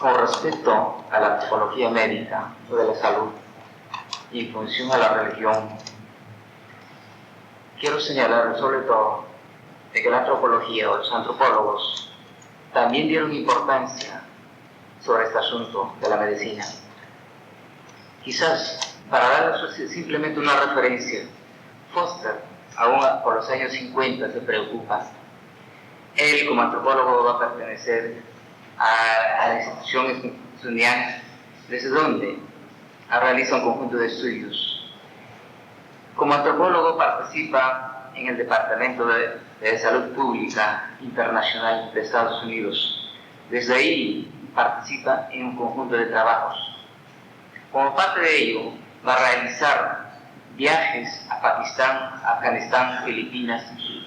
Con respecto a la antropología médica o de la salud y en función a la religión, quiero señalar sobre todo de que la antropología o los antropólogos también dieron importancia sobre este asunto de la medicina. Quizás, para darles simplemente una referencia, Foster, aún por los años 50, se preocupa. Él, como antropólogo, va a pertenecer a la institución smithsoniana, desde donde realiza un conjunto de estudios. Como antropólogo participa en el Departamento de Salud Pública Internacional de Estados Unidos. Desde ahí participa en un conjunto de trabajos. Como parte de ello, va a realizar viajes a Pakistán, Afganistán, Filipinas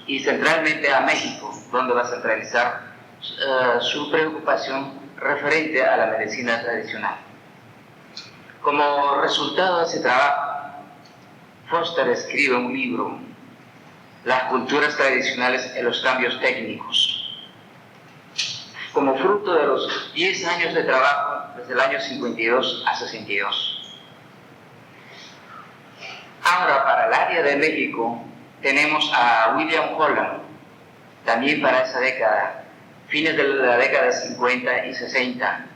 y centralmente a México, donde va a centralizar su preocupación referente a la medicina tradicional. Como resultado de ese trabajo, Foster escribe un libro, Las culturas tradicionales en los cambios técnicos. Como fruto de los 10 años de trabajo, desde el año 52 a 62. Ahora, para el área de México, tenemos a William Holland, también para esa década, fines de la década de 50 y 60,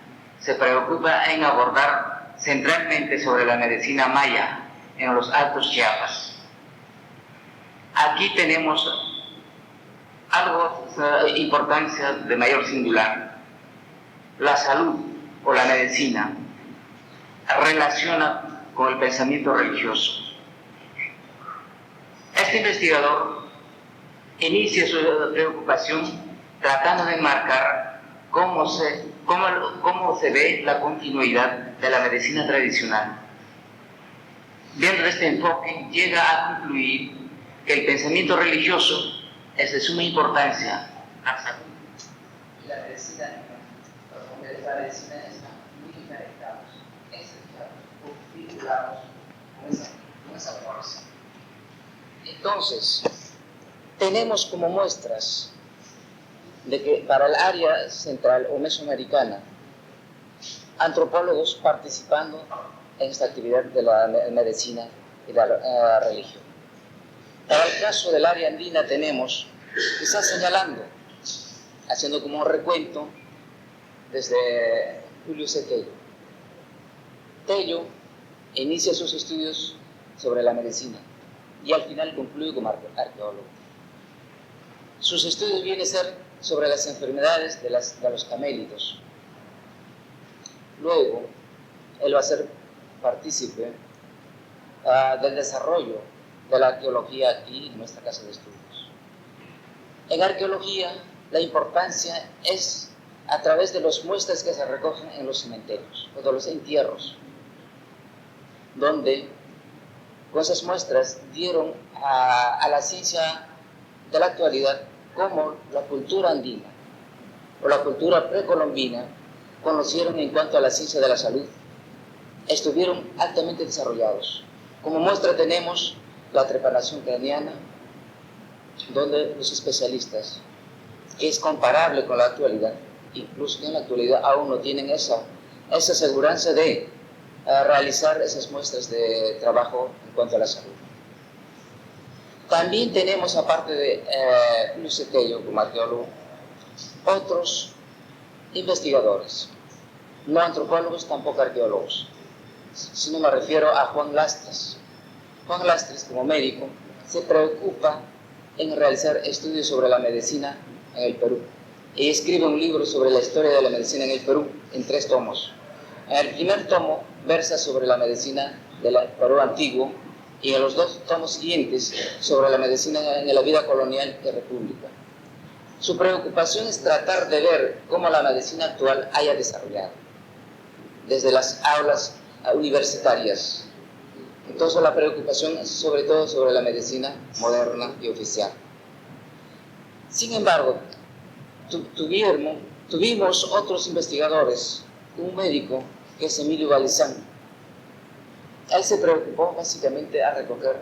se preocupa en abordar centralmente sobre la medicina maya en los Altos Chiapas. Aquí tenemos algo de importancia de mayor singular. La salud o la medicina relaciona con el pensamiento religioso. Este investigador inicia su preocupación tratando de enmarcar cómo se ve la continuidad de la medicina tradicional. Viendo este enfoque, llega a concluir que el pensamiento religioso es de suma importancia a la salud. Y la medicina, los hombres de la medicina están muy conectados, vinculados con esa fuerza. Entonces, tenemos como muestras de que para el área central o mesoamericana, antropólogos participando en esta actividad de la medicina y de la religión. Para el caso del área andina tenemos, quizás señalando, haciendo como un recuento desde Julio C. Tello. Tello inicia sus estudios sobre la medicina y al final concluye como arqueólogo. Sus estudios vienen a ser sobre las enfermedades de los camélidos. Luego, él va a ser partícipe del desarrollo de la arqueología aquí en nuestra casa de estudios. En arqueología, la importancia es a través de las muestras que se recogen en los cementerios o de los entierros, donde con esas muestras dieron a la ciencia de la actualidad cómo la cultura andina o la cultura precolombina conocieron en cuanto a la ciencia de la salud, estuvieron altamente desarrollados. Como muestra tenemos la trepanación craneana, donde los especialistas, que es comparable con la actualidad, incluso que en la actualidad aún no tienen esa aseguranza de realizar esas muestras de trabajo en cuanto a la salud. También tenemos, aparte de Julio C. Tello como arqueólogo, otros investigadores, no antropólogos, tampoco arqueólogos, sino me refiero a Juan Lastres. Juan Lastres, como médico, se preocupa en realizar estudios sobre la medicina en el Perú y escribe un libro sobre la historia de la medicina en el Perú en 3 tomos. El primer tomo versa sobre la medicina del Perú antiguo y en los 2 tomos siguientes sobre la medicina en la vida colonial y república. Su preocupación es tratar de ver cómo la medicina actual haya desarrollado, desde las aulas universitarias. Entonces la preocupación es sobre todo sobre la medicina moderna y oficial. Sin embargo, tuvimos otros investigadores, un médico que es Emilio Balizán. Él se preocupó básicamente a recoger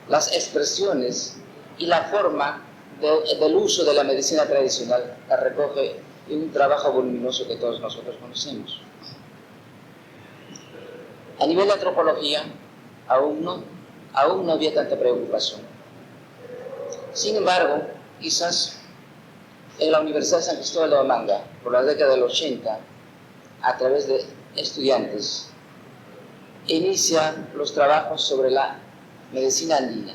las expresiones y la forma del uso de la medicina tradicional, la recoge y un trabajo voluminoso que todos nosotros conocemos. A nivel de antropología, aún no había tanta preocupación. Sin embargo, quizás en la Universidad de San Cristóbal de Huamanga, por la década del 80, a través de estudiantes, inicia los trabajos sobre la medicina andina.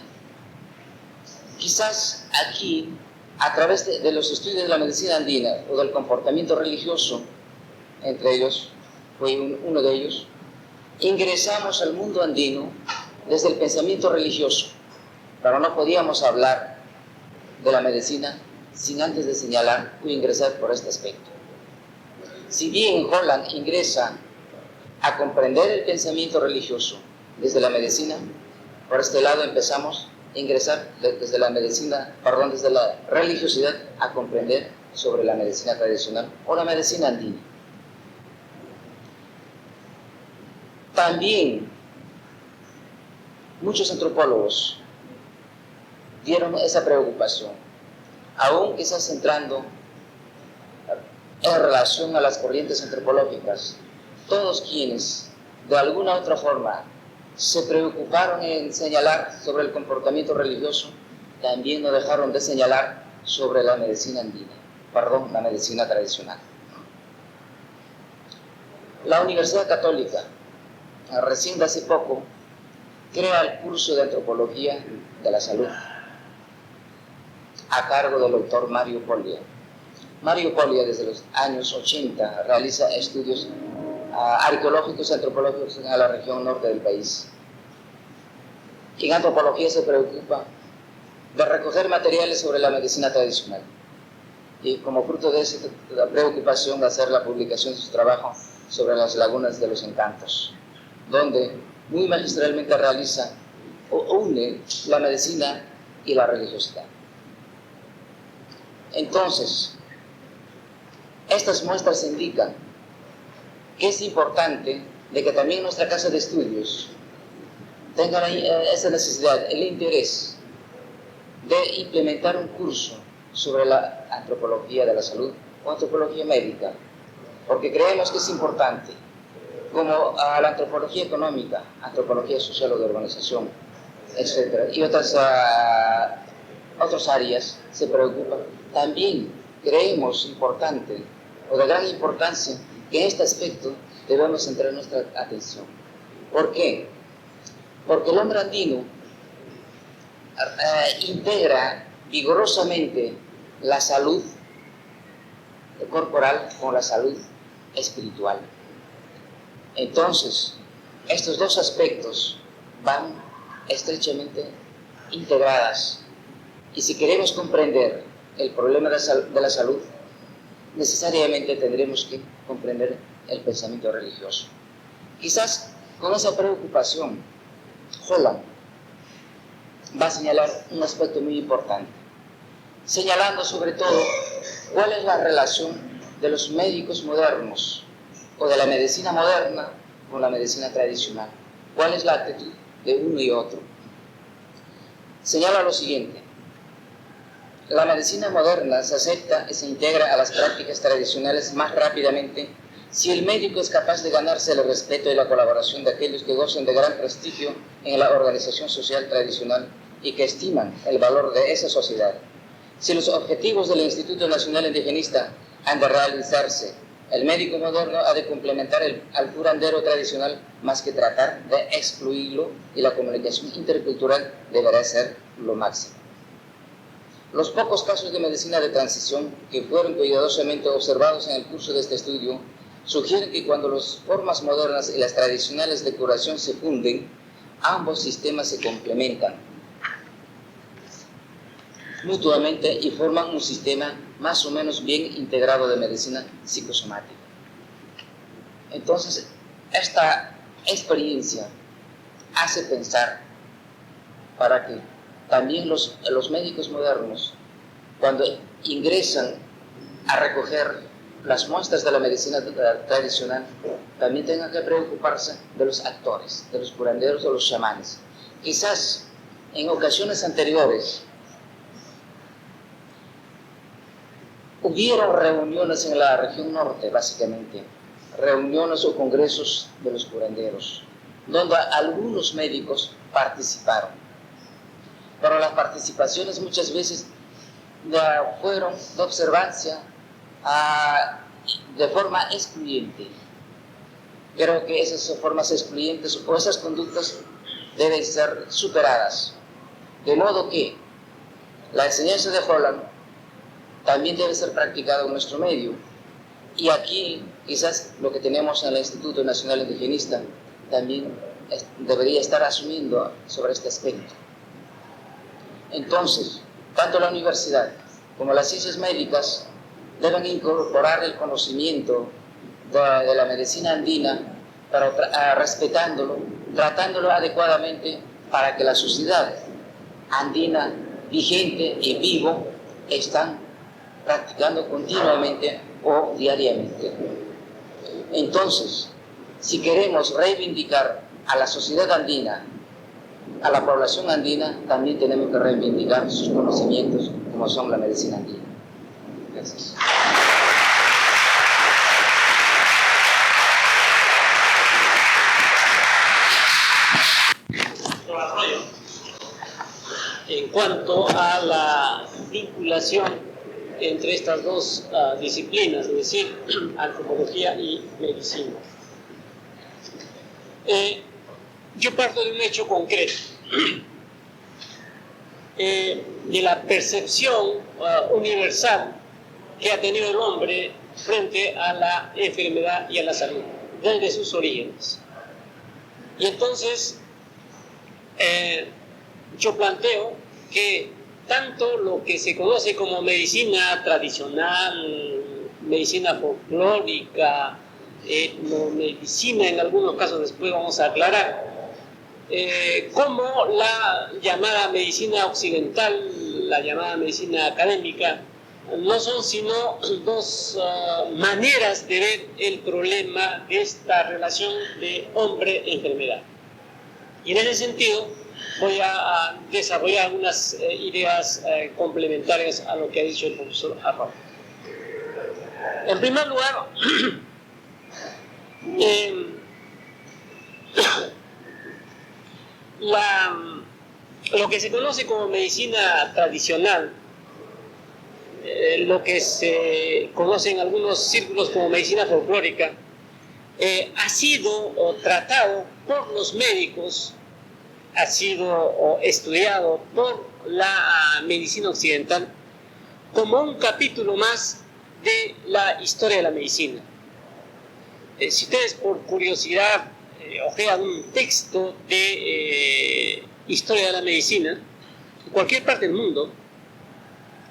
Quizás aquí, a través de los estudios de la medicina andina o del comportamiento religioso, entre ellos, fue uno de ellos, ingresamos al mundo andino desde el pensamiento religioso, pero no podíamos hablar de la medicina sin antes de señalar o ingresar por este aspecto. Si bien Holland ingresa a comprender el pensamiento religioso desde la medicina, por este lado empezamos a ingresar desde la religiosidad a comprender sobre la medicina tradicional o la medicina andina. También muchos antropólogos dieron esa preocupación, aún quizás centrando en relación a las corrientes antropológicas. Todos quienes de alguna u otra forma se preocuparon en señalar sobre el comportamiento religioso, también no dejaron de señalar sobre la medicina andina, la medicina tradicional. La Universidad Católica, recién de hace poco, crea el curso de Antropología de la Salud a cargo del doctor Mario Poglia. Mario Poglia desde los años 80 realiza estudios arqueológicos y antropológicos en la región norte del país. En antropología se preocupa de recoger materiales sobre la medicina tradicional y como fruto de esa preocupación de hacer la publicación de su trabajo sobre las lagunas de los encantos, donde muy magistralmente realiza o une la medicina y la religiosidad. Entonces, estas muestras indican que es importante de que también nuestra casa de estudios tenga esa necesidad, el interés de implementar un curso sobre la antropología de la salud o antropología médica, porque creemos que es importante, como a la antropología económica, antropología social o de organización, etc., y otras áreas se preocupan. También creemos importante o de gran importancia que en este aspecto debemos centrar nuestra atención. ¿Por qué? Porque el hombre andino integra vigorosamente la salud corporal con la salud espiritual. Entonces, estos dos aspectos van estrechamente integradas. Y si queremos comprender el problema de la salud, necesariamente tendremos que comprender el pensamiento religioso. Quizás con esa preocupación, Holland va a señalar un aspecto muy importante, señalando sobre todo cuál es la relación de los médicos modernos o de la medicina moderna con la medicina tradicional. ¿Cuál es la actitud de uno y otro? Señala lo siguiente: la medicina moderna se acepta y se integra a las prácticas tradicionales más rápidamente si el médico es capaz de ganarse el respeto y la colaboración de aquellos que gozan de gran prestigio en la organización social tradicional y que estiman el valor de esa sociedad. Si los objetivos del Instituto Nacional Indigenista han de realizarse, el médico moderno ha de complementar al curandero tradicional más que tratar de excluirlo, y la comunicación intercultural deberá ser lo máximo. Los pocos casos de medicina de transición que fueron cuidadosamente observados en el curso de este estudio sugieren que cuando las formas modernas y las tradicionales de curación se funden, ambos sistemas se complementan mutuamente y forman un sistema más o menos bien integrado de medicina psicosomática. Entonces, esta experiencia hace pensar para que también los médicos modernos, cuando ingresan a recoger las muestras de la medicina tradicional, también tengan que preocuparse de los actores, de los curanderos o los chamanes. Quizás en ocasiones anteriores, hubieron reuniones en la región norte, básicamente, reuniones o congresos de los curanderos, donde algunos médicos participaron. Pero las participaciones muchas veces fueron de observancia de forma excluyente. Creo que esas formas excluyentes o esas conductas deben ser superadas. De modo que la enseñanza de Holland también debe ser practicada en nuestro medio. Y aquí, quizás lo que tenemos en el Instituto Nacional Indigenista también debería estar asumiendo sobre este aspecto. Entonces, tanto la universidad como las ciencias médicas deben incorporar el conocimiento de la medicina andina, respetándolo, tratándolo adecuadamente para que la sociedad andina vigente y vivo están practicando continuamente o diariamente. Entonces, si queremos reivindicar a la sociedad andina, a la población andina, también tenemos que reivindicar sus conocimientos como son la medicina andina. Gracias. En cuanto a la vinculación entre estas dos disciplinas, es decir, antropología y medicina. Yo parto de un hecho concreto, de la percepción universal que ha tenido el hombre frente a la enfermedad y a la salud, desde sus orígenes. Y entonces, yo planteo que tanto lo que se conoce como medicina tradicional, medicina folclórica, etnomedicina en algunos casos, después vamos a aclarar, como la llamada medicina occidental, la llamada medicina académica, no son sino dos maneras de ver el problema de esta relación de hombre-enfermedad. Y en ese sentido voy a desarrollar algunas ideas complementarias a lo que ha dicho el profesor Arrau. En primer lugar, lo que se conoce como medicina tradicional, lo que se conoce en algunos círculos como medicina folclórica, ha sido tratado por los médicos, ha sido estudiado por la medicina occidental como un capítulo más de la historia de la medicina. Si ustedes por curiosidad ojean un texto de historia de la medicina, en cualquier parte del mundo,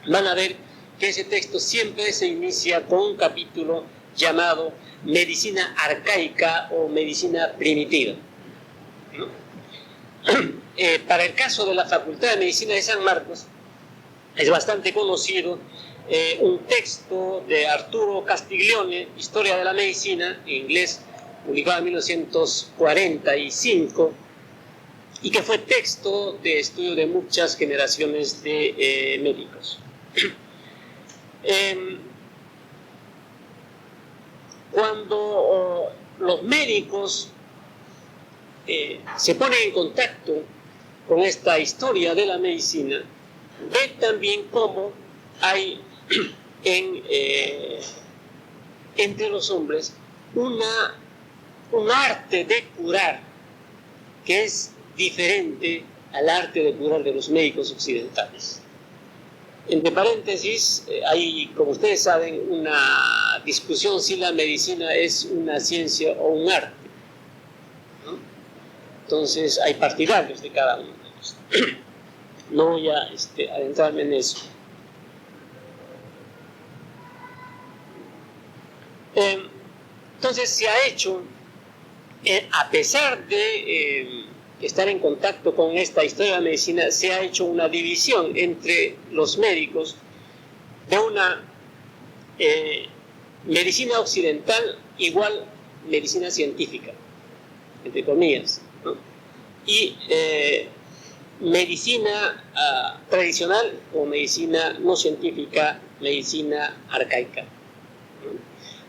van a ver que ese texto siempre se inicia con un capítulo llamado medicina arcaica o medicina primitiva, ¿no? Para el caso de la Facultad de Medicina de San Marcos, es bastante conocido un texto de Arturo Castiglione, Historia de la Medicina, en inglés, publicado en 1945, y que fue texto de estudio de muchas generaciones de médicos. Cuando los médicos se ponen en contacto con esta historia de la medicina, ven también cómo hay entre los hombres un arte de curar que es diferente al arte de curar de los médicos occidentales. Entre paréntesis, hay, como ustedes saben, una discusión si la medicina es una ciencia o un arte, ¿no? Entonces hay partidarios de cada uno de ellos. No voy a adentrarme en eso. Entonces se ha hecho, a pesar de estar en contacto con esta historia de la medicina, se ha hecho una división entre los médicos de una medicina occidental igual medicina científica, entre comillas, ¿no? Y medicina tradicional o medicina no científica, medicina arcaica.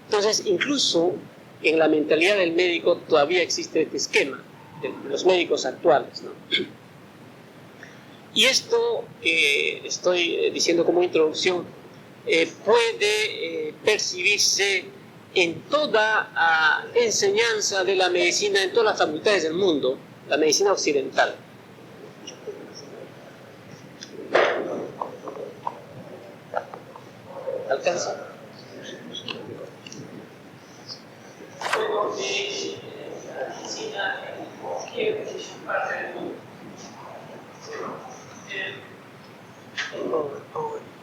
Entonces, incluso en la mentalidad del médico todavía existe este esquema de los médicos actuales, ¿no? Y esto que estoy diciendo como introducción puede percibirse en toda enseñanza de la medicina, en todas las facultades del mundo, la medicina occidental. ¿Alcanza? Luego de la medicina en cualquier parte del mundo.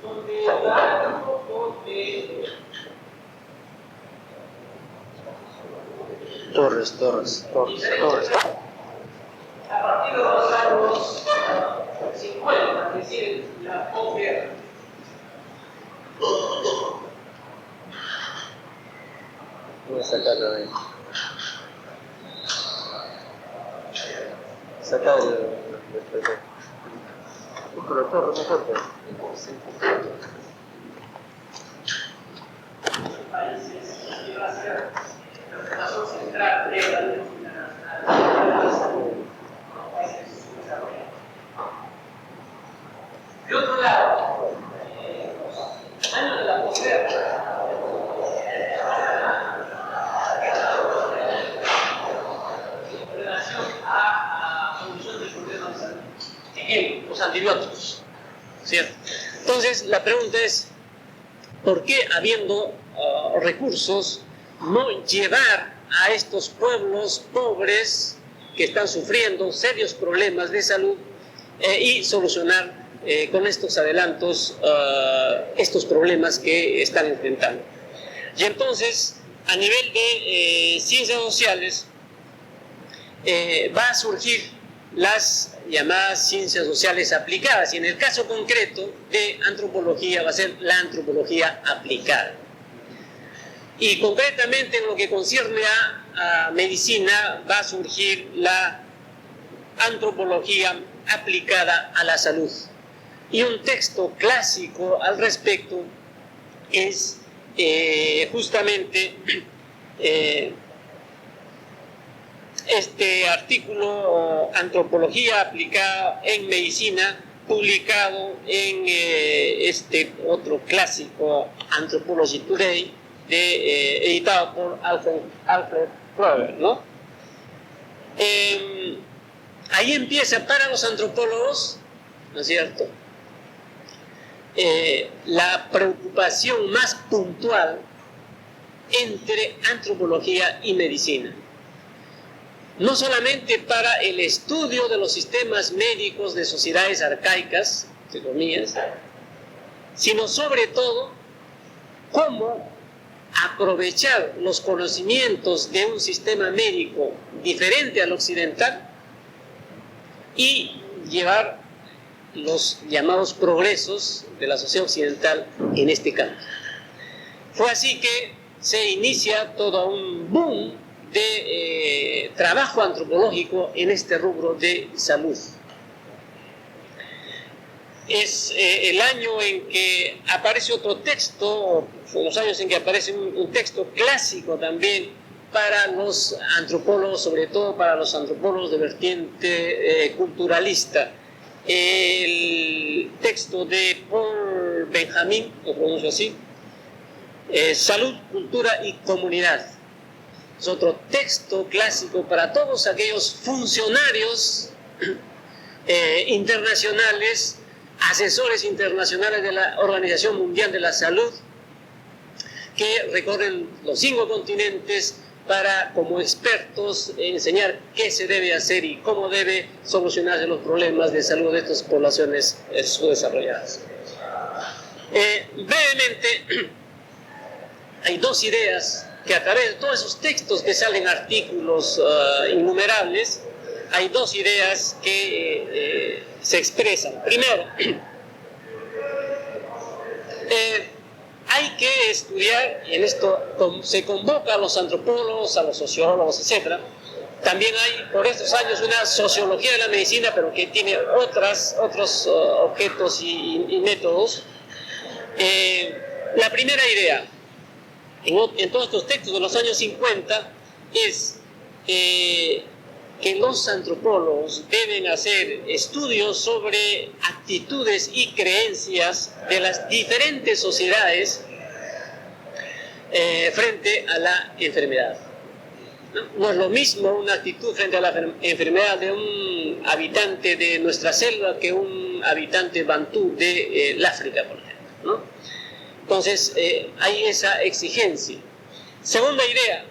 Donde da un poco de Torres. A partir de los años 50, es decir, la posguerra. Voy a sacarlo de ahí. Saca el torre, Países que va a ser la relación central de la medicina los países subdesarrollados. De otro lado, los años de la posguerra, en relación a solución del problema de salud, ejemplo, los antibióticos, ¿cierto? Entonces, la pregunta es, ¿por qué habiendo recursos no llevar a estos pueblos pobres que están sufriendo serios problemas de salud y solucionar con estos adelantos estos problemas que están enfrentando? Y entonces, a nivel de ciencias sociales, va a surgir las llamadas ciencias sociales aplicadas, y en el caso concreto de antropología va a ser la antropología aplicada. Y concretamente en lo que concierne a medicina va a surgir la antropología aplicada a la salud. Y un texto clásico al respecto es justamente este artículo, Antropología aplicada en medicina, publicado en este otro clásico, Anthropology Today, editado por Alfred Kroeber, ¿no? Ahí empieza para los antropólogos, ¿no es cierto?, la preocupación más puntual entre antropología y medicina. No solamente para el estudio de los sistemas médicos de sociedades arcaicas, entre comillas, sino sobre todo cómo aprovechar los conocimientos de un sistema médico diferente al occidental y llevar los llamados progresos de la sociedad occidental en este campo. Fue así que se inicia todo un boom de trabajo antropológico en este rubro de salud. Es el año en que aparece otro texto, los años en que aparece un texto clásico también para los antropólogos, sobre todo para los antropólogos de vertiente culturalista, el texto de Paul Benjamin, lo pronuncio así, Salud, Cultura y Comunidad. Es otro texto clásico para todos aquellos funcionarios internacionales, asesores internacionales de la Organización Mundial de la Salud, que recorren los 5 continentes para, como expertos, enseñar qué se debe hacer y cómo debe solucionarse los problemas de salud de estas poblaciones subdesarrolladas. Brevemente, hay 2 ideas que a través de todos esos textos que salen artículos innumerables, hay 2 ideas que se expresan. Primero, hay que estudiar, y en esto se convoca a los antropólogos, a los sociólogos, etc., También hay por estos años una sociología de la medicina, pero que tiene otros objetos y métodos. La primera idea en todos estos textos de los años 50 es que los antropólogos deben hacer estudios sobre actitudes y creencias de las diferentes sociedades frente a la enfermedad. No es lo mismo una actitud frente a la enfermedad de un habitante de nuestra selva que un habitante bantú del África, por ejemplo, ¿no? Entonces, hay esa exigencia. Segunda idea,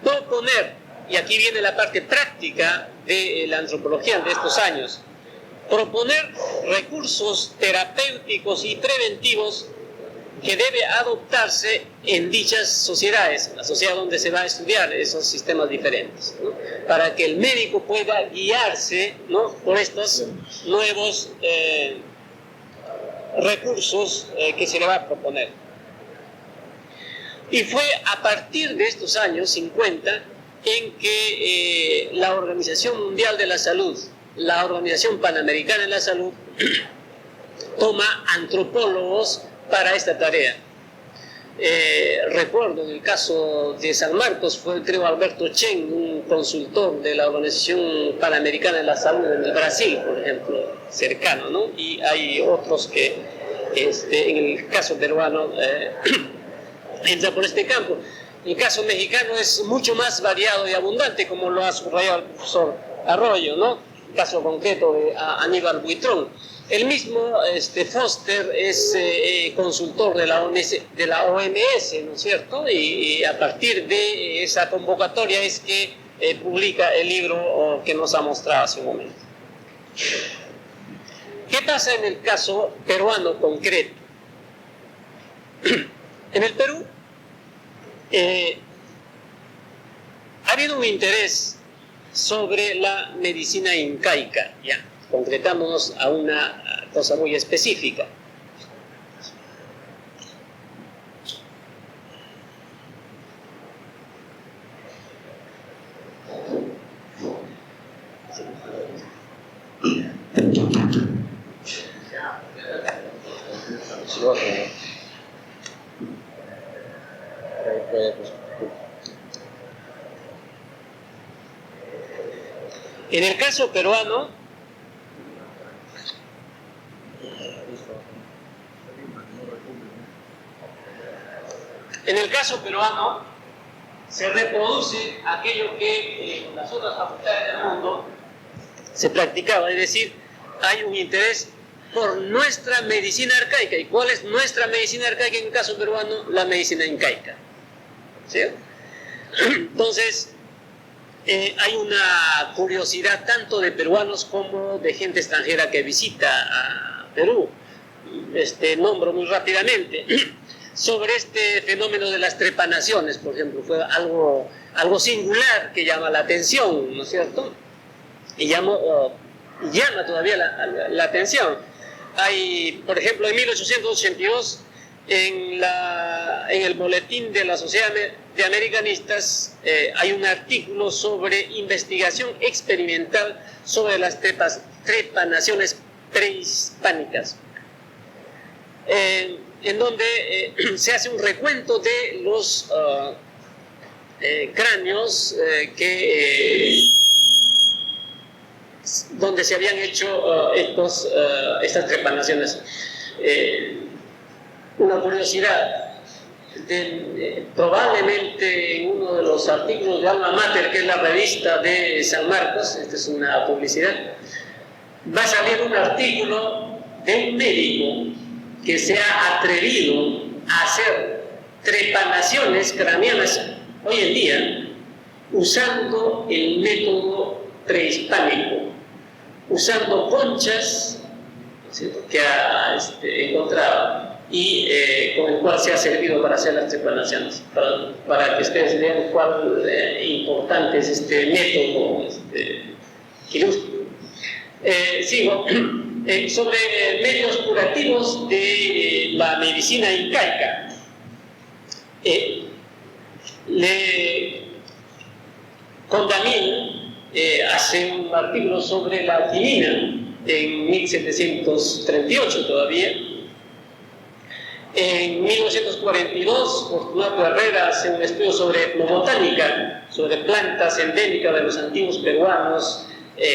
proponer, y aquí viene la parte práctica de la antropología de estos años, proponer recursos terapéuticos y preventivos que debe adoptarse en dichas sociedades, en la sociedad donde se va a estudiar esos sistemas diferentes, ¿no? Para que el médico pueda guiarse, ¿no?, por estos nuevos recursos que se le va a proponer. Y fue a partir de estos años 50 en que la Organización Mundial de la Salud, la Organización Panamericana de la Salud, toma antropólogos para esta tarea. Recuerdo en el caso de San Marcos fue, creo, Alberto Chen, un consultor de la Organización Panamericana de la Salud en el Brasil, por ejemplo, cercano, ¿no? Y hay otros que en el caso peruano entra por este campo. El caso mexicano es mucho más variado y abundante, como lo ha subrayado el profesor Arroyo, ¿no? El caso concreto de Aníbal Buitrón. El mismo Foster es consultor de la OMS, ¿no es cierto? Y a partir de esa convocatoria es que publica el libro que nos ha mostrado hace un momento. ¿Qué pasa en el caso peruano concreto? En el Perú ha habido un interés sobre la medicina incaica, ya, concretándonos a una cosa muy específica. En el caso peruano, se reproduce aquello que en las otras facultades del mundo se practicaba, es decir, hay un interés por nuestra medicina arcaica. ¿Y cuál es nuestra medicina arcaica en el caso peruano? La medicina incaica, ¿sí? Entonces, hay una curiosidad tanto de peruanos como de gente extranjera que visita a Perú. Nombro muy rápidamente sobre este fenómeno de las trepanaciones, por ejemplo. Fue algo singular que llama la atención, ¿no es cierto? Y llama todavía la atención. Hay, por ejemplo, en 1882, en el boletín de la Sociedad de Americanistas, hay un artículo sobre investigación experimental sobre las trepanaciones prehispánicas, en donde se hace un recuento de los cráneos donde se habían hecho estas trepanaciones. Una curiosidad, probablemente en uno de los artículos de Alma Mater, que es la revista de San Marcos, esta es una publicidad, va a salir un artículo de un médico que se ha atrevido a hacer trepanaciones craneanas hoy en día usando el método prehispánico, usando conchas, ¿cierto?, que ha encontrado y con el cual se ha servido para hacer las trepanaciones, para que ustedes vean cuál importante es este método quirúrgico. Sigo. Sobre medios curativos de la medicina incaica. Condamine hace un artículo sobre la quinina en 1738 todavía. En 1942, Fortunato Herrera hace un estudio sobre etnobotánica, sobre plantas endémicas de los antiguos peruanos.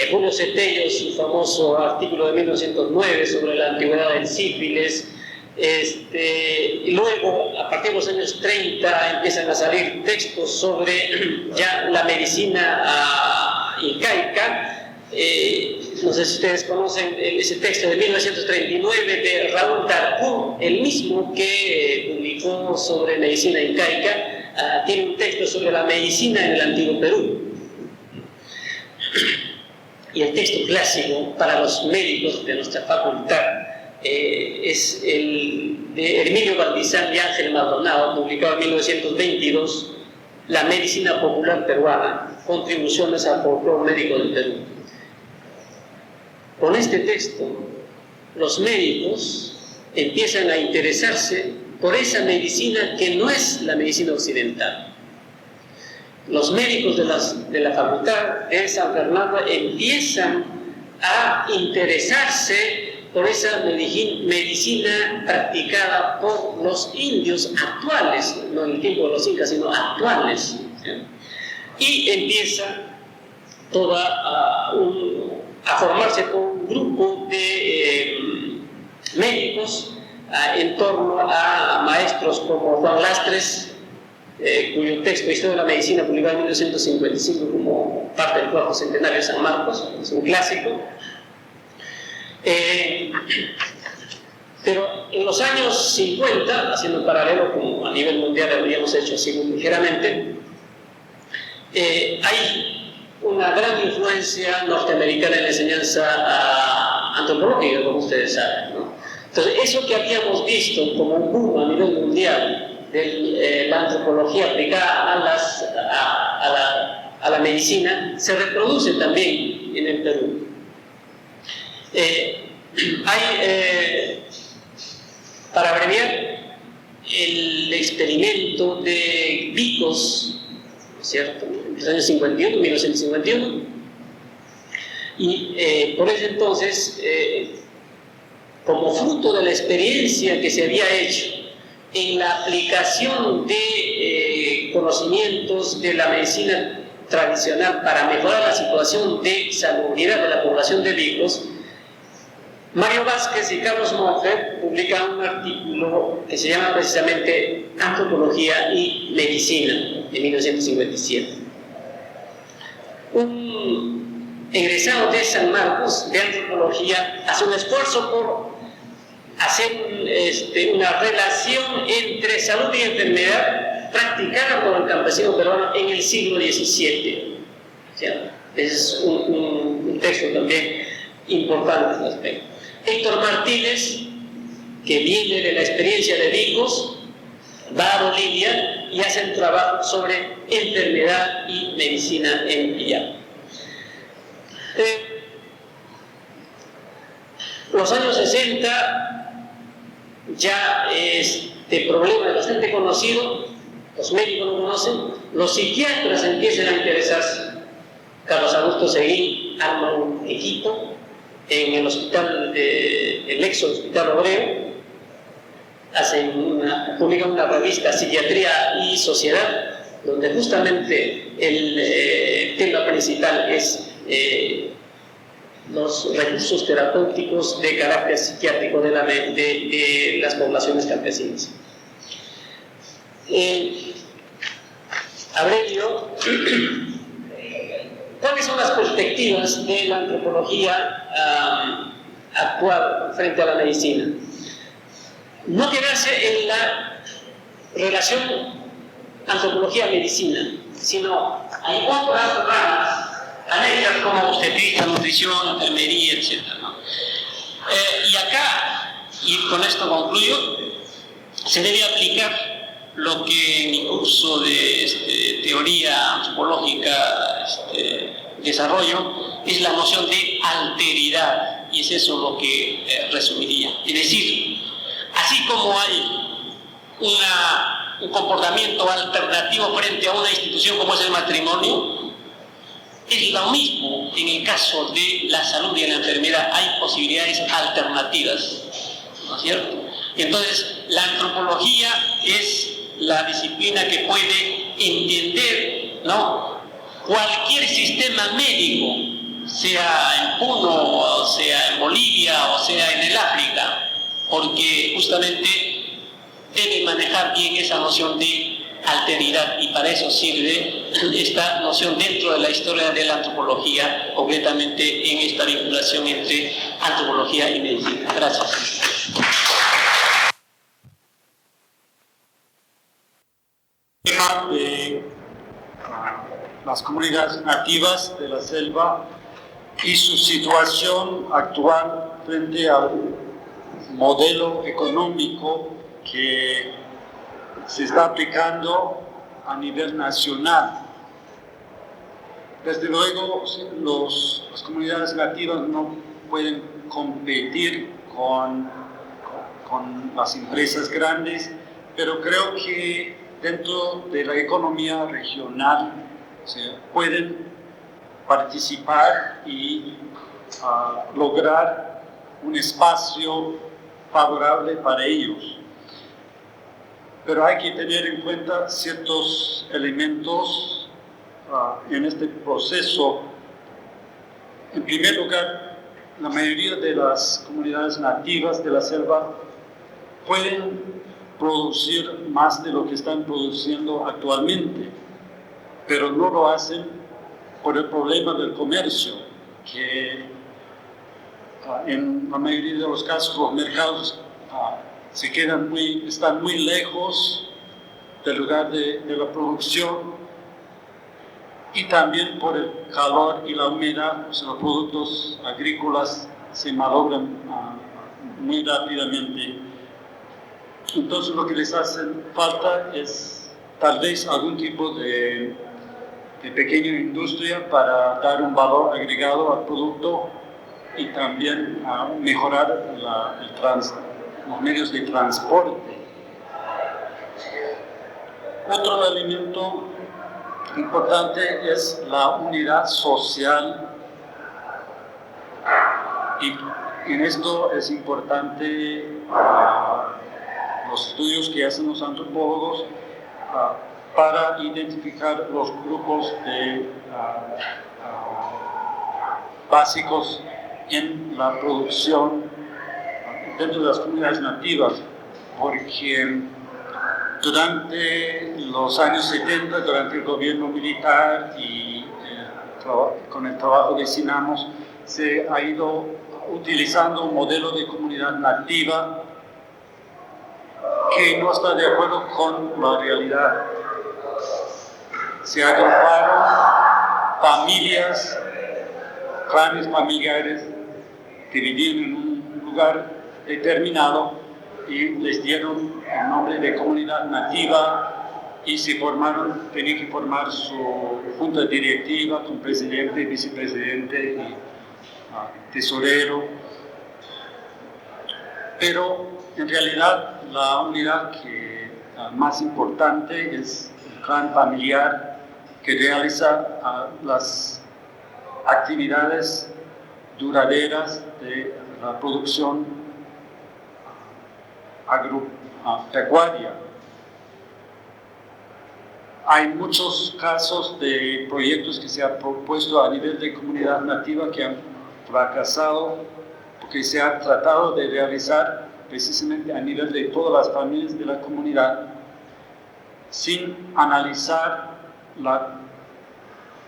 Julio Cetello, su famoso artículo de 1909 sobre la antigüedad del sífilis. Y luego, a partir de los años 30, empiezan a salir textos sobre ya la medicina incaica. No sé si ustedes conocen ese texto de 1939 de Raúl Darcú, el mismo que publicó sobre medicina incaica. Tiene un texto sobre la medicina en el antiguo Perú. Y el texto clásico para los médicos de nuestra facultad es el de Herminio Valdizán y Ángel Maldonado, publicado en 1922, La medicina popular peruana, contribuciones al folclore médico del Perú. Con este texto, los médicos empiezan a interesarse por esa medicina que no es la medicina occidental. Los médicos de la facultad de San Fernando empiezan a interesarse por esa medicina practicada por los indios actuales, no en el tiempo de los incas, sino actuales. Y empieza a formarse todo un grupo de médicos en torno a maestros como Juan Lastres, cuyo texto Historia de la Medicina, publicado en 1955 como parte del cuarto centenario de San Marcos, es un clásico. Pero en los años 50, haciendo un paralelo como a nivel mundial habríamos hecho así muy ligeramente, hay una gran influencia norteamericana en la enseñanza antropológica, como ustedes saben, ¿no? Entonces, eso que habíamos visto como un boom a nivel mundial de la antropología aplicada a la medicina, se reproduce también en el Perú. Para abreviar, el experimento de Vicos, ¿cierto?, en los años 51, 1951, y por ese entonces, como fruto de la experiencia que se había hecho en la aplicación de conocimientos de la medicina tradicional para mejorar la situación de salubridad de la población de Vicos, Mario Vázquez y Carlos Monge publican un artículo que se llama precisamente Antropología y Medicina, en 1957. Un egresado de San Marcos de Antropología hace un esfuerzo por hacer una relación entre salud y enfermedad practicada por el campesino peruano en el siglo XVII. Es un texto también importante al respecto. Héctor Martínez, que viene de la experiencia de Vicos, va a Bolivia y hace un trabajo sobre enfermedad y medicina en Villa. Los años 60 ya este problema es bastante conocido, los médicos lo conocen, los psiquiatras empiezan a interesarse. Carlos Augusto Seguín arma un equipo en el hospital, el ex hospital obrero, publican una revista Psiquiatría y Sociedad, donde justamente el tema principal es los recursos terapéuticos de carácter psiquiátrico de las poblaciones campesinas. Aurelio, ¿cuáles son las perspectivas de la antropología actual frente a la medicina? No quedarse en la relación antropología-medicina, sino hay otras ramas anexas como obstetricia, nutrición, enfermería, etc., ¿no? Y acá, y con esto concluyo, se debe aplicar lo que en mi curso de teoría antropológica desarrollo, es la noción de alteridad, y es eso lo que resumiría. Es decir, así como hay un comportamiento alternativo frente a una institución como es el matrimonio, es lo mismo en el caso de la salud y de la enfermedad, hay posibilidades alternativas, ¿no es cierto? Entonces, la antropología es la disciplina que puede entender, ¿no?, cualquier sistema médico, sea en Puno, o sea en Bolivia, o sea en el África, porque justamente debe manejar bien esa noción de alteridad, y para eso sirve esta noción dentro de la historia de la antropología, concretamente en esta vinculación entre antropología y medicina. Gracias. De las comunidades nativas de la selva y su situación actual frente al modelo económico que se está aplicando a nivel nacional. Desde luego, las comunidades nativas no pueden competir con las empresas grandes, pero creo que dentro de la economía regional pueden participar y lograr un espacio favorable para ellos. Pero hay que tener en cuenta ciertos elementos en este proceso. En primer lugar, la mayoría de las comunidades nativas de la selva pueden producir más de lo que están produciendo actualmente, pero no lo hacen por el problema del comercio, que en la mayoría de los casos los mercados están muy lejos del lugar de la producción, y también por el calor y la humedad, los productos agrícolas se malogran muy rápidamente. Entonces lo que les hace falta es tal vez algún tipo de pequeña industria para dar un valor agregado al producto y también mejorar los medios de transporte. Otro elemento importante es la unidad social, y en esto es importante los estudios que hacen los antropólogos para identificar los grupos básicos en la producción dentro de las comunidades nativas, porque durante los años 70, durante el gobierno militar y con el trabajo de Sinamos, se ha ido utilizando un modelo de comunidad nativa que no está de acuerdo con la realidad. Se agruparon familias, clanes familiares, divididos en un lugar determinado y les dieron el nombre de comunidad nativa, y tenían que formar su junta directiva con presidente, vicepresidente y tesorero. Pero en realidad la unidad más importante es el clan familiar, que realiza las actividades duraderas de la producción agropecuaria. Hay muchos casos de proyectos que se han propuesto a nivel de comunidad nativa que han fracasado, porque se ha tratado de realizar precisamente a nivel de todas las familias de la comunidad, sin analizar la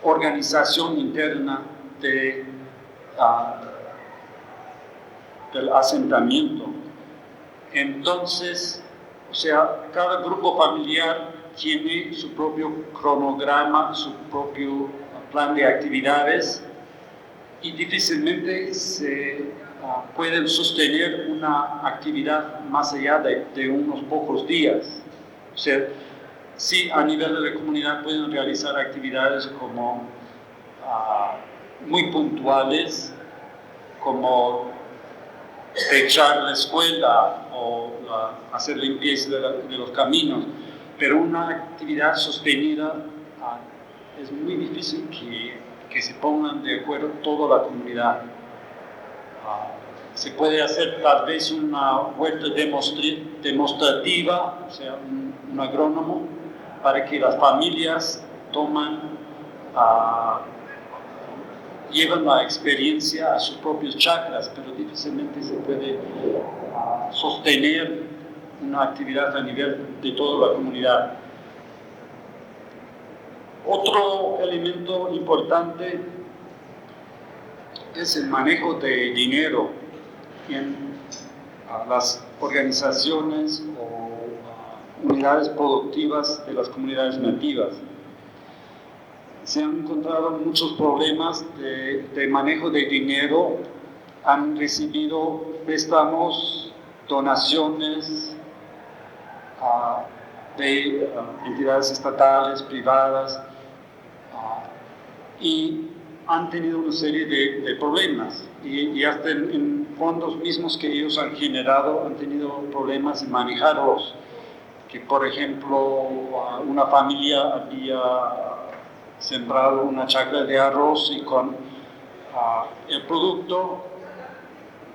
organización interna del asentamiento. Entonces, cada grupo familiar tiene su propio cronograma, su propio plan de actividades, y difícilmente se pueden sostener una actividad más allá de unos pocos días. O sea, sí, a nivel de la comunidad pueden realizar actividades como muy puntuales, como techar la escuela o hacer limpieza de los caminos, pero una actividad sostenida es muy difícil que que se pongan de acuerdo toda la comunidad. Se puede hacer tal vez una huerta demostrativa, o sea, un agrónomo, para que las familias llevan la experiencia a sus propios chacras, pero difícilmente se puede sostener una actividad a nivel de toda la comunidad. Otro elemento importante es el manejo de dinero en las organizaciones o unidades productivas de las comunidades nativas. Se han encontrado muchos problemas de manejo de dinero, han recibido préstamos, donaciones de entidades estatales, privadas, y han tenido una serie de problemas. Y hasta en fondos mismos que ellos han generado han tenido problemas en manejarlos. Que, por ejemplo, una familia había sembrado una chacra de arroz y con el producto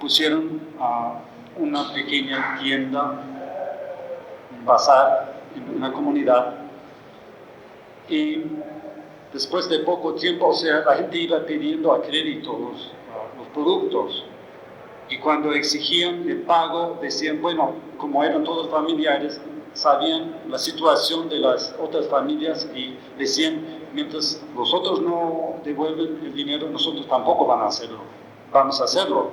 pusieron una pequeña tienda, un bazar en una comunidad, y después de poco tiempo, o sea, la gente iba pidiendo a crédito los productos, y cuando exigían el pago decían, bueno, como eran todos familiares, sabían la situación de las otras familias y decían, mientras los otros no devuelven el dinero, nosotros tampoco vamos a hacerlo.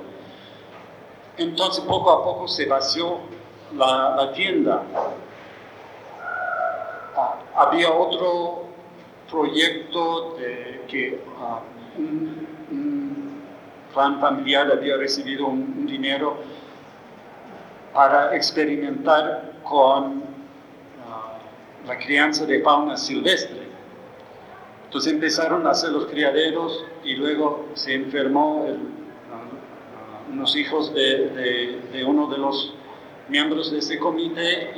Entonces poco a poco se vació la tienda. Había otro proyecto que un clan familiar había recibido un dinero para experimentar con la crianza de fauna silvestre. Entonces empezaron a hacer los criaderos y luego se enfermó unos hijos de uno de los miembros de ese comité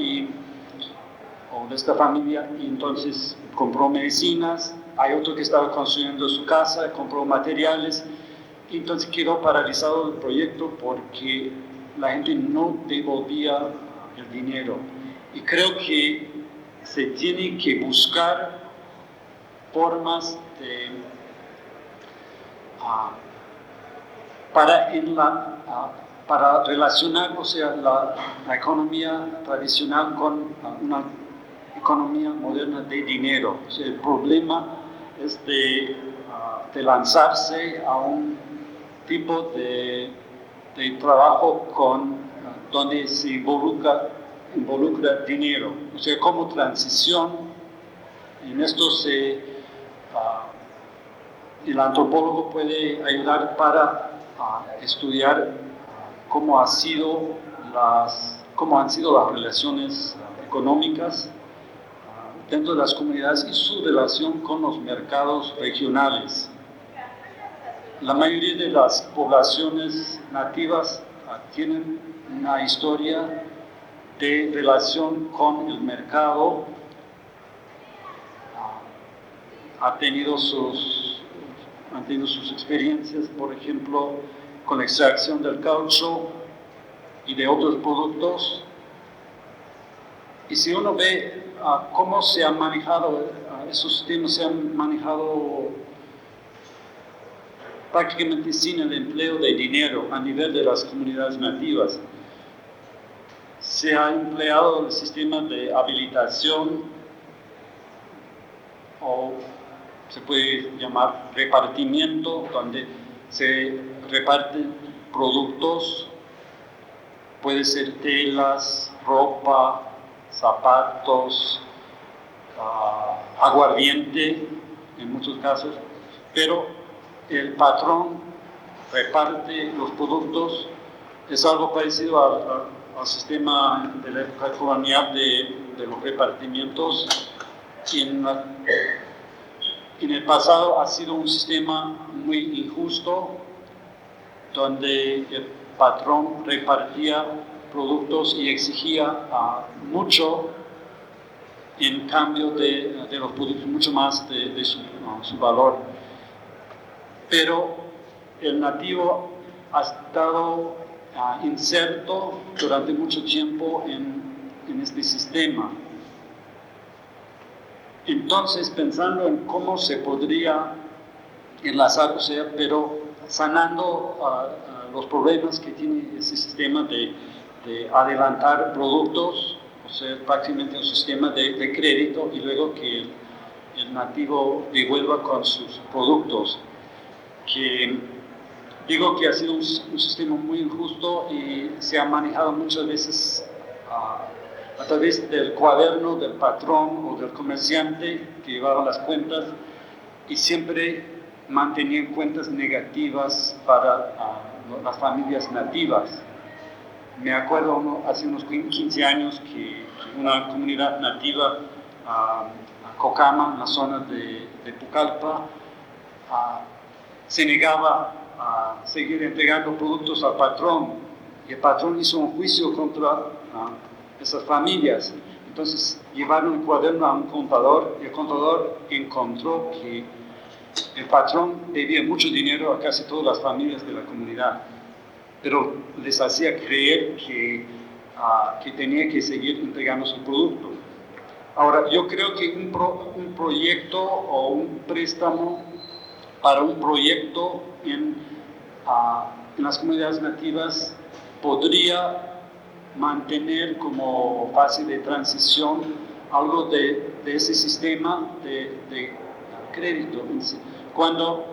o de esta familia, y entonces compró medicinas. Hay otro que estaba construyendo su casa, compró materiales, y entonces quedó paralizado el proyecto porque la gente no devolvía el dinero. Y creo que se tiene que buscar formas para relacionar, o sea, la economía tradicional con una economía moderna de dinero. O sea, el problema es de lanzarse a un tipo de trabajo donde se involucra dinero. O sea, como transición, en esto el antropólogo puede ayudar para estudiar cómo han sido las relaciones económicas dentro de las comunidades y su relación con los mercados regionales. La mayoría de las poblaciones nativas tienen una historia de relación con el mercado, han tenido sus experiencias, por ejemplo, con la extracción del caucho y de otros productos. Y si uno ve cómo se han manejado esos temas, se han manejado prácticamente sin el empleo de dinero a nivel de las comunidades nativas. Se ha empleado el sistema de habilitación, o se puede llamar repartimiento, donde se reparten productos, puede ser telas, ropa, zapatos, aguardiente en muchos casos, pero el patrón reparte los productos. Es algo parecido al sistema de la época colonial de los repartimientos. En el pasado ha sido un sistema muy injusto, donde el patrón repartía productos y exigía mucho en cambio de los productos, mucho más de su valor. pero el nativo ha estado inserto durante mucho tiempo en este sistema. Entonces, pensando en cómo se podría enlazar, o sea, pero sanando los problemas que tiene ese sistema de adelantar productos, o sea, prácticamente un sistema de crédito, y luego que el nativo devuelva con sus productos, que digo que ha sido un sistema muy injusto y se ha manejado muchas veces a través del cuaderno del patrón o del comerciante que llevaba las cuentas, y siempre mantenían cuentas negativas para las familias nativas. Me acuerdo hace unos 15 años que una comunidad nativa, Cocama, en la zona de Pucallpa, se negaba a seguir entregando productos al patrón, y el patrón hizo un juicio contra esas familias. Entonces llevaron el cuaderno a un contador, y el contador encontró que el patrón debía mucho dinero a casi todas las familias de la comunidad, pero les hacía creer que tenía que seguir entregando su producto. Ahora, yo creo que un proyecto o un préstamo para un proyecto en las comunidades nativas podría mantener como fase de transición algo de ese sistema de crédito. Cuando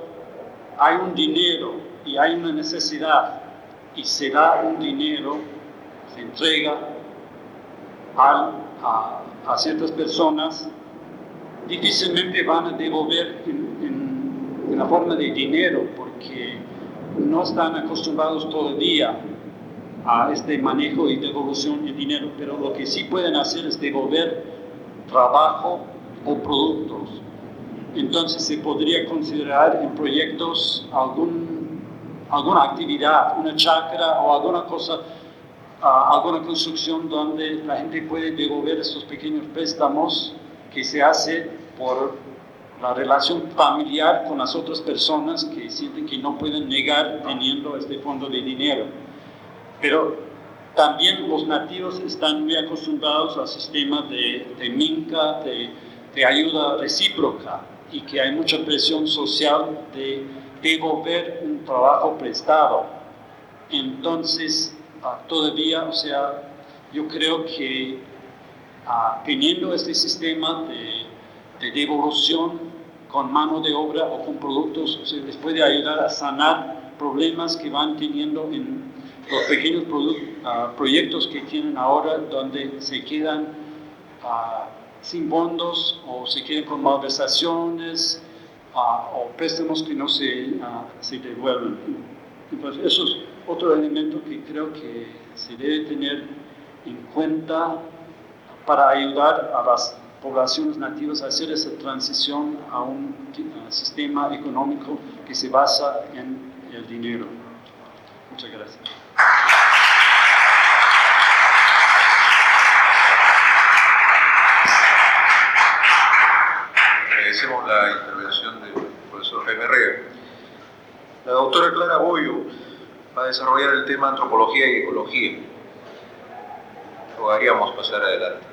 hay un dinero y hay una necesidad y se da un dinero, se entrega a ciertas personas, difícilmente van a devolver en la forma de dinero, porque no están acostumbrados todavía a este manejo y devolución de dinero, pero lo que sí pueden hacer es devolver trabajo o productos. Entonces se podría considerar en proyectos alguna actividad, una chacra o alguna cosa, alguna construcción donde la gente puede devolver estos pequeños préstamos que se hace por la relación familiar con las otras personas que sienten que no pueden negar teniendo este fondo de dinero. Pero también los nativos están muy acostumbrados al sistema de minca, de ayuda recíproca, y que hay mucha presión social de devolver un trabajo prestado. Entonces, todavía, o sea, yo creo que teniendo este sistema de devolución con mano de obra o con productos, o sea, les puede ayudar a sanar problemas que van teniendo en los pequeños proyectos que tienen ahora, donde se quedan sin fondos o se quedan con malversaciones o préstamos que no se devuelven. Entonces, eso es otro elemento que creo que se debe tener en cuenta para ayudar a las poblaciones nativas a hacer esa transición a un sistema económico que se basa en el dinero. Muchas gracias. Agradecemos la intervención del profesor Jaime Herrera. La doctora Clara Boyo va a desarrollar el tema antropología y ecología. Rogaríamos pasar adelante.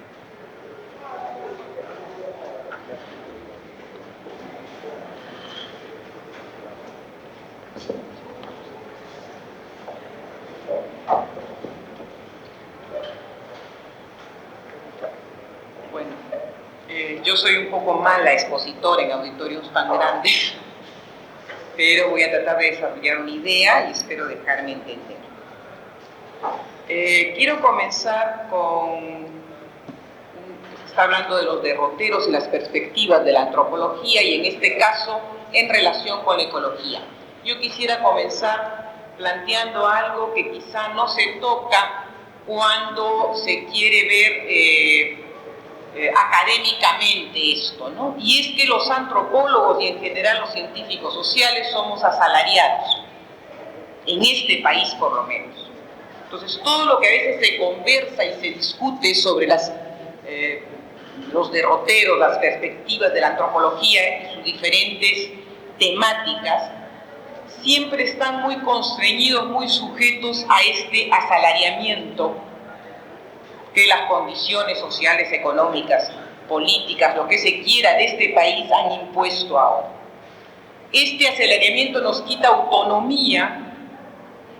Bueno, yo soy un poco mala expositora en auditorios tan grandes, pero voy a tratar de desarrollar una idea y espero dejarme entender. Quiero comenzar está hablando de los derroteros y las perspectivas de la antropología, y en este caso en relación con la ecología. Yo quisiera comenzar planteando algo que quizá no se toca cuando se quiere ver académicamente esto, ¿no? Y es que los antropólogos y en general los científicos sociales somos asalariados, en este país por lo menos. Entonces, todo lo que a veces se conversa y se discute sobre los derroteros, las perspectivas de la antropología y sus diferentes temáticas, siempre están muy constreñidos, muy sujetos a este asalariamiento que las condiciones sociales, económicas, políticas, lo que se quiera de este país han impuesto ahora. Este asalariamiento nos quita autonomía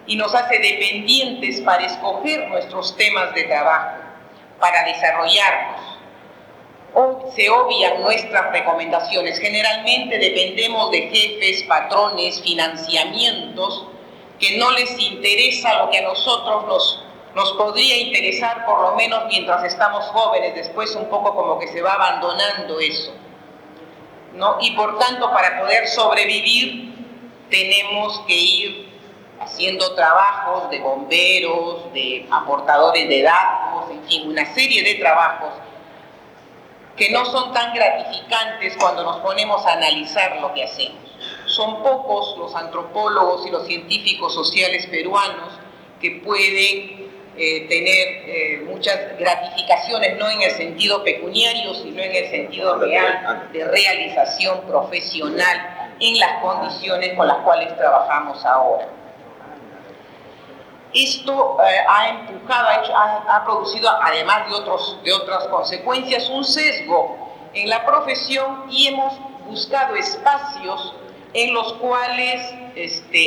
y nos hace dependientes para escoger nuestros temas de trabajo, para desarrollarnos. Se obvian nuestras recomendaciones. Generalmente dependemos de jefes, patrones, financiamientos, que no les interesa lo que a nosotros nos podría interesar, por lo menos mientras estamos jóvenes. Después un poco como que se va abandonando eso, ¿no? Y por tanto, para poder sobrevivir, tenemos que ir haciendo trabajos de bomberos, de aportadores de datos, en fin, una serie de trabajos que no son tan gratificantes cuando nos ponemos a analizar lo que hacemos. Son pocos los antropólogos y los científicos sociales peruanos que pueden tener muchas gratificaciones, no en el sentido pecuniario, sino en el sentido real de realización profesional en las condiciones con las cuales trabajamos ahora. Esto ha producido, además de otras consecuencias, un sesgo en la profesión, y hemos buscado espacios en los cuales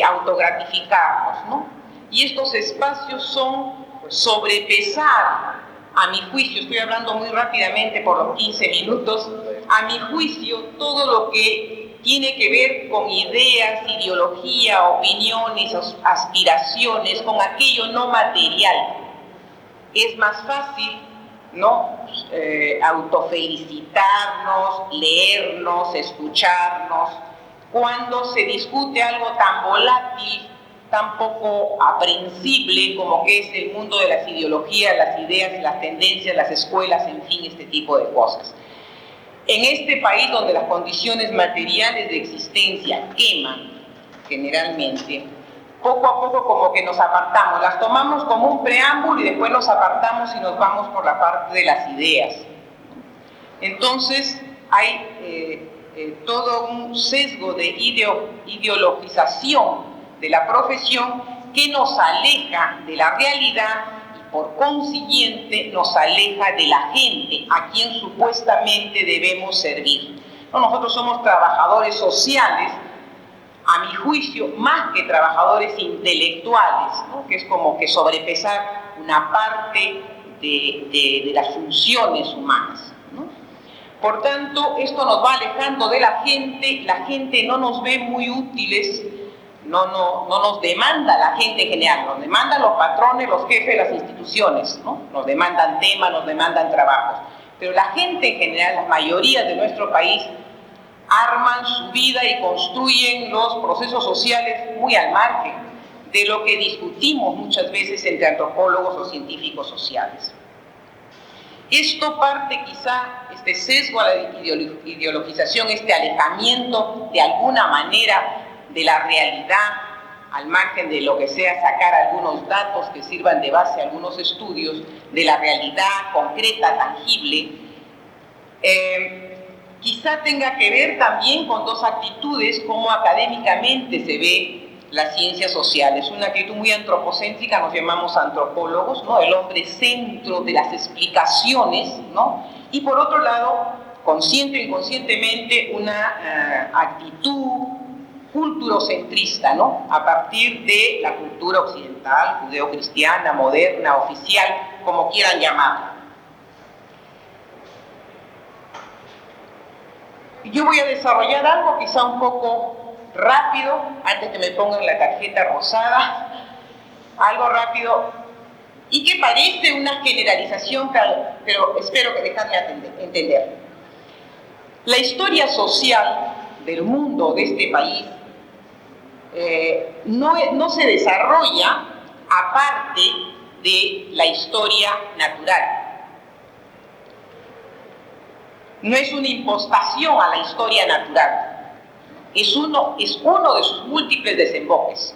autogratificarnos, ¿no? Y estos espacios son sobrepesar, a mi juicio, estoy hablando muy rápidamente por los 15 minutos, a mi juicio, todo lo que tiene que ver con ideas, ideología, opiniones, aspiraciones, con aquello no material. Es más fácil, ¿no?, autofelicitarnos, leernos, escucharnos, cuando se discute algo tan volátil, tan poco aprehensible como que es el mundo de las ideologías, las ideas, las tendencias, las escuelas, en fin, este tipo de cosas. En este país donde las condiciones materiales de existencia queman generalmente, poco a poco como que nos apartamos, las tomamos como un preámbulo y después nos apartamos y nos vamos por la parte de las ideas. Entonces hay todo un sesgo de ideologización de la profesión que nos aleja de la realidad y por consiguiente nos aleja de la gente a quien supuestamente debemos servir. No, nosotros somos trabajadores sociales, a mi juicio, más que trabajadores intelectuales, ¿no?, que es como que sobrepesar una parte de las funciones humanas, ¿no? Por tanto, esto nos va alejando de la gente no nos ve muy útiles. No nos demanda la gente en general, nos demandan los patrones, los jefes de las instituciones, ¿no? Nos demandan temas, nos demandan trabajos. Pero la gente en general, la mayoría de nuestro país, arman su vida y construyen los procesos sociales muy al margen de lo que discutimos muchas veces entre antropólogos o científicos sociales. Esto parte quizá, este sesgo a la ideologización, este alejamiento de alguna manera de la realidad, al margen de lo que sea sacar algunos datos que sirvan de base a algunos estudios, de la realidad concreta, tangible, quizá tenga que ver también con dos actitudes, cómo académicamente se ve las ciencias sociales. Una actitud muy antropocéntrica, nos llamamos antropólogos, ¿no?, el hombre centro de las explicaciones, ¿no? Y por otro lado, consciente o inconscientemente, una actitud culturocentrista, ¿no?, a partir de la cultura occidental, judeocristiana, moderna, oficial, como quieran llamarla. Yo voy a desarrollar algo quizá un poco rápido, antes que me pongan la tarjeta rosada, algo rápido, y que parece una generalización, pero espero que dejarme entender. La historia social del mundo, de este país, no se desarrolla aparte de la historia natural. No es una impostación a la historia natural, es uno de sus múltiples desemboques.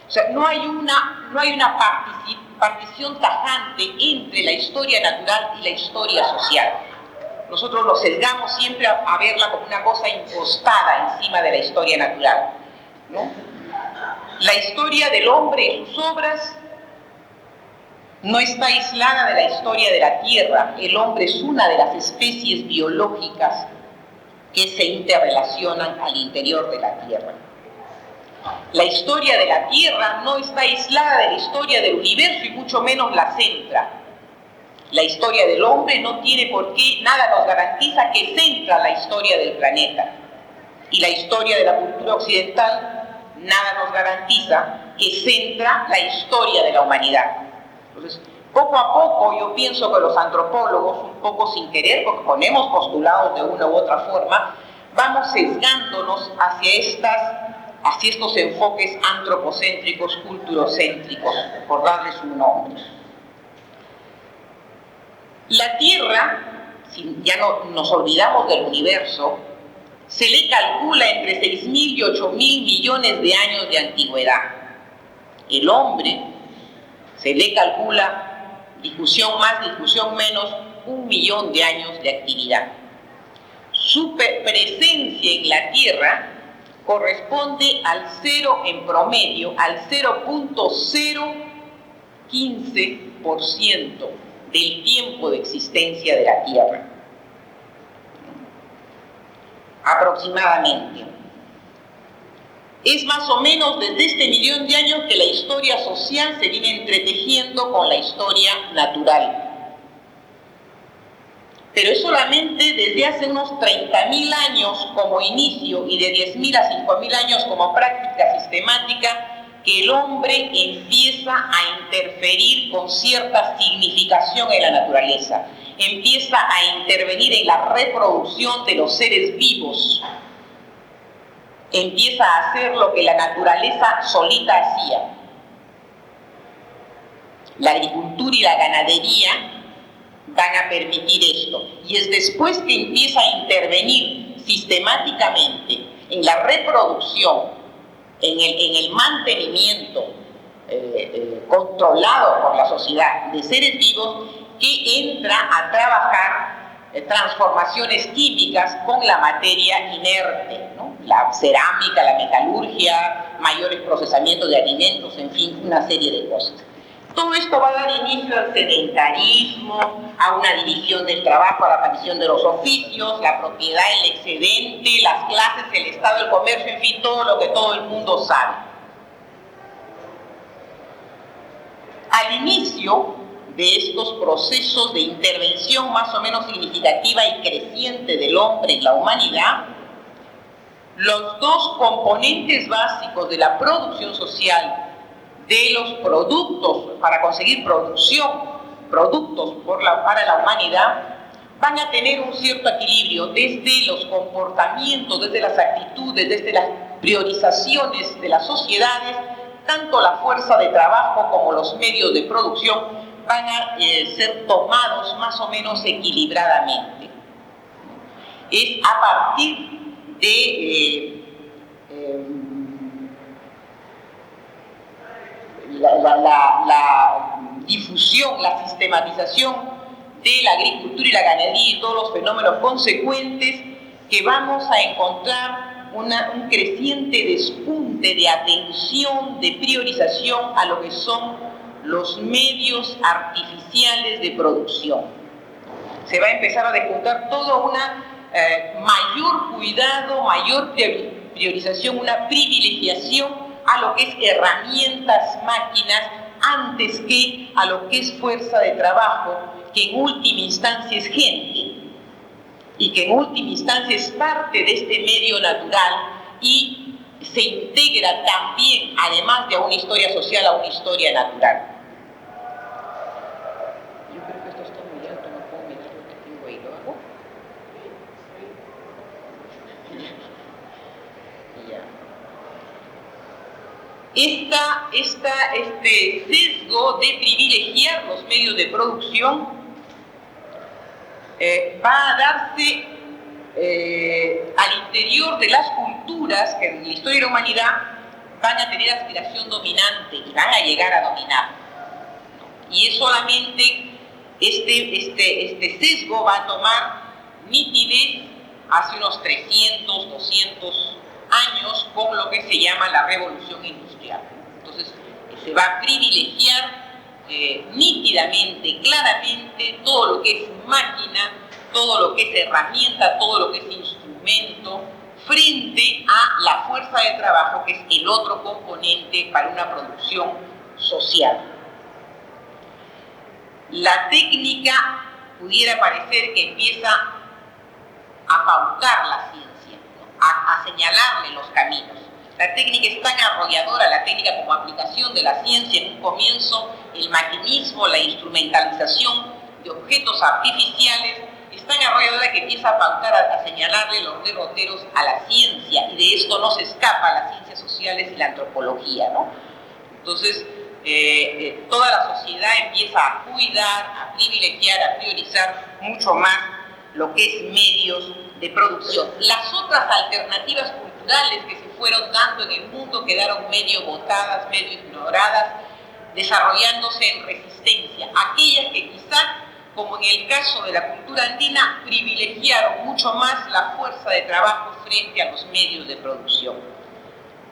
O sea, no hay una partición tajante entre la historia natural y la historia social. Nosotros nos sesgamos siempre a verla como una cosa impostada encima de la historia natural, ¿no? La historia del hombre y sus obras no está aislada de la historia de la Tierra. El hombre es una de las especies biológicas que se interrelacionan al interior de la Tierra. La historia de la Tierra no está aislada de la historia del universo y mucho menos la centra. La historia del hombre no tiene por qué, nada nos garantiza que centra la historia del planeta. Y la historia de la cultura occidental, nada nos garantiza que centra la historia de la humanidad. Entonces, poco a poco yo pienso que los antropólogos, un poco sin querer, porque ponemos postulados de una u otra forma, vamos sesgándonos hacia estos enfoques antropocéntricos, culturocéntricos, por darles un nombre. La Tierra, si ya no nos olvidamos del universo, se le calcula entre 6.000 y 8.000 millones de años de antigüedad. El hombre se le calcula, discusión más, discusión menos, 1 millón de años de actividad. Su presencia en la Tierra corresponde al 0 en promedio, al 0.015% del tiempo de existencia de la Tierra. Aproximadamente. Es más o menos desde este millón de años que la historia social se viene entretejiendo con la historia natural. Pero es solamente desde hace unos 30.000 años como inicio y de 10.000 a 5.000 años como práctica sistemática que el hombre empieza a interferir con cierta significación en la naturaleza. Empieza a intervenir en la reproducción de los seres vivos. Empieza a hacer lo que la naturaleza solita hacía. La agricultura y la ganadería van a permitir esto. Y es después que empieza a intervenir sistemáticamente en la reproducción, en el mantenimiento controlado por la sociedad de seres vivos, que entra a trabajar transformaciones químicas con la materia inerte, ¿no? La cerámica, la metalurgia, mayores procesamientos de alimentos, en fin, una serie de cosas. Todo esto va a dar inicio al sedentarismo, a una división del trabajo, a la aparición de los oficios, la propiedad, el excedente, las clases, el estado, el comercio, en fin, todo lo que todo el mundo sabe. Al inicio de estos procesos de intervención más o menos significativa y creciente del hombre en la humanidad, los dos componentes básicos de la producción social, de los productos, para conseguir productos para la humanidad, van a tener un cierto equilibrio desde los comportamientos, desde las actitudes, desde las priorizaciones de las sociedades. Tanto la fuerza de trabajo como los medios de producción van a ser tomados más o menos equilibradamente. Es a partir de la difusión, la sistematización de la agricultura y la ganadería y todos los fenómenos consecuentes que vamos a encontrar un creciente despunte de atención, de priorización a lo que son los medios artificiales de producción. Se va a empezar a despuntar todo una mayor cuidado, mayor priorización, una privilegiación a lo que es herramientas, máquinas, antes que a lo que es fuerza de trabajo, que en última instancia es gente, y que en última instancia es parte de este medio natural y se integra también, además de a una historia social, a una historia natural. Yo creo que esto está muy alto, no puedo medir lo que tengo ahí, ¿lo hago? Ya. Este sesgo de privilegiar los medios de producción va a darse al interior de las culturas que en la historia de la humanidad van a tener aspiración dominante y van a llegar a dominar. Y es solamente este sesgo va a tomar nitidez hace unos 300, 200 años con lo que se llama la revolución industrial. Entonces, se va a privilegiar nítidamente, claramente, todo lo que es máquina, todo lo que es herramienta, todo lo que es instrumento, frente a la fuerza de trabajo, que es el otro componente para una producción social. La técnica pudiera parecer que empieza a pautar la ciencia, ¿no? a señalarle los caminos. La técnica es tan arrolladora, la técnica como aplicación de la ciencia en un comienzo, el maquinismo, la instrumentalización de objetos artificiales, es tan arrolladora que empieza a pautar, a señalarle los derroteros a la ciencia, y de esto no se escapa las ciencias sociales y la antropología, ¿no? Entonces, toda la sociedad empieza a cuidar, a privilegiar, a priorizar mucho más lo que es medios de producción. Las otras alternativas culturales que se fueron dando en el mundo quedaron medio botadas, medio ignoradas, desarrollándose en resistencia. Aquellas que quizá, como en el caso de la cultura andina, privilegiaron mucho más la fuerza de trabajo frente a los medios de producción.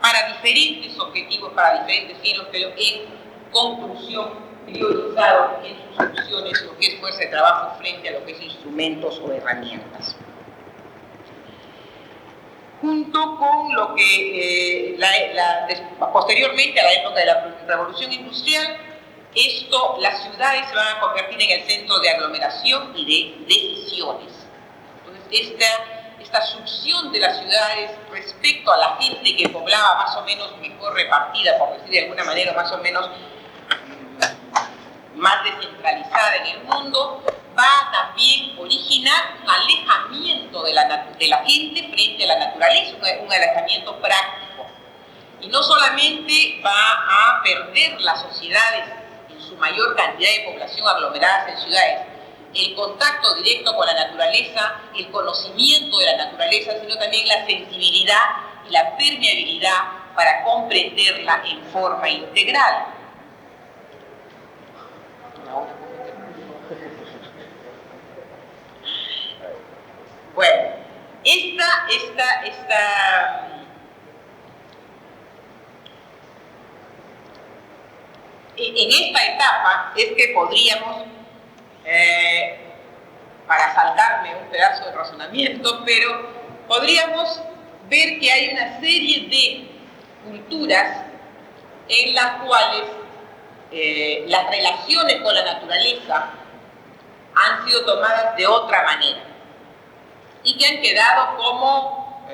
Para diferentes objetivos, para diferentes fines, pero en conclusión, priorizaron en sus opciones lo que es fuerza de trabajo frente a lo que es instrumentos o herramientas. Junto con lo que posteriormente a la época de la revolución industrial, las ciudades se van a convertir en el centro de aglomeración y de decisiones. Entonces, esta succión de las ciudades respecto a la gente que poblaba más o menos mejor repartida, por decir de alguna manera, más o menos más descentralizada en el mundo, va a también originar un alejamiento de la gente frente a la naturaleza, un alejamiento práctico. Y no solamente va a perder las sociedades en su mayor cantidad de población aglomeradas en ciudades el contacto directo con la naturaleza, el conocimiento de la naturaleza, sino también la sensibilidad y la permeabilidad para comprenderla en forma integral. Bueno, en esta etapa es que podríamos, para saltarme un pedazo de razonamiento, pero podríamos ver que hay una serie de culturas en las cuales las relaciones con la naturaleza han sido tomadas de otra manera y que han quedado como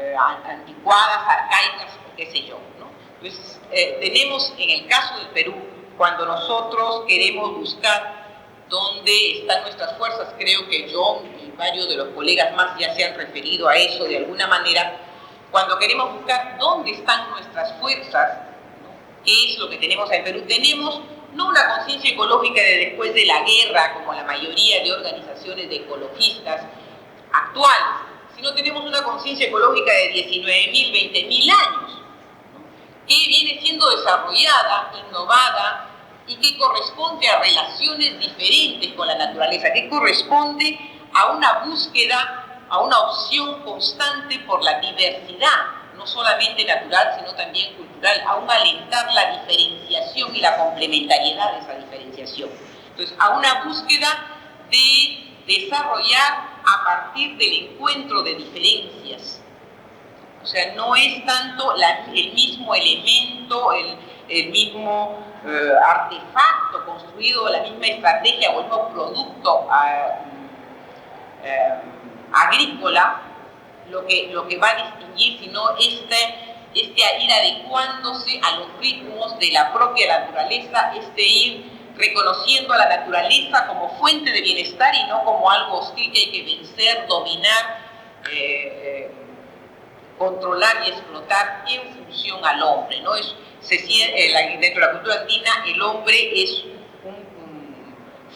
anticuadas, arcaicas, o qué sé yo, ¿no? Entonces, tenemos en el caso del Perú, cuando nosotros queremos buscar dónde están nuestras fuerzas, creo que John y varios de los colegas más ya se han referido a eso de alguna manera, cuando queremos buscar dónde están nuestras fuerzas, ¿no? ¿Qué es lo que tenemos en Perú? Tenemos no una conciencia ecológica de después de la guerra, como la mayoría de organizaciones de ecologistas actuales, sino tenemos una conciencia ecológica de 19.000, 20.000 años, ¿no? Que viene siendo desarrollada, innovada, y que corresponde a relaciones diferentes con la naturaleza, que corresponde a una búsqueda, a una opción constante por la diversidad, no solamente natural, sino también cultural, a un alentar la diferenciación y la complementariedad de esa diferenciación. Entonces, a una búsqueda de desarrollar a partir del encuentro de diferencias. O sea, no es tanto el mismo elemento, el mismo artefacto construido, la misma estrategia o el mismo producto agrícola lo que va a distinguir, sino ir adecuándose a los ritmos de la propia naturaleza, ir reconociendo a la naturaleza como fuente de bienestar y no como algo hostil que hay que vencer, dominar, controlar y explotar en función al hombre, ¿no? Dentro de la cultura andina, el hombre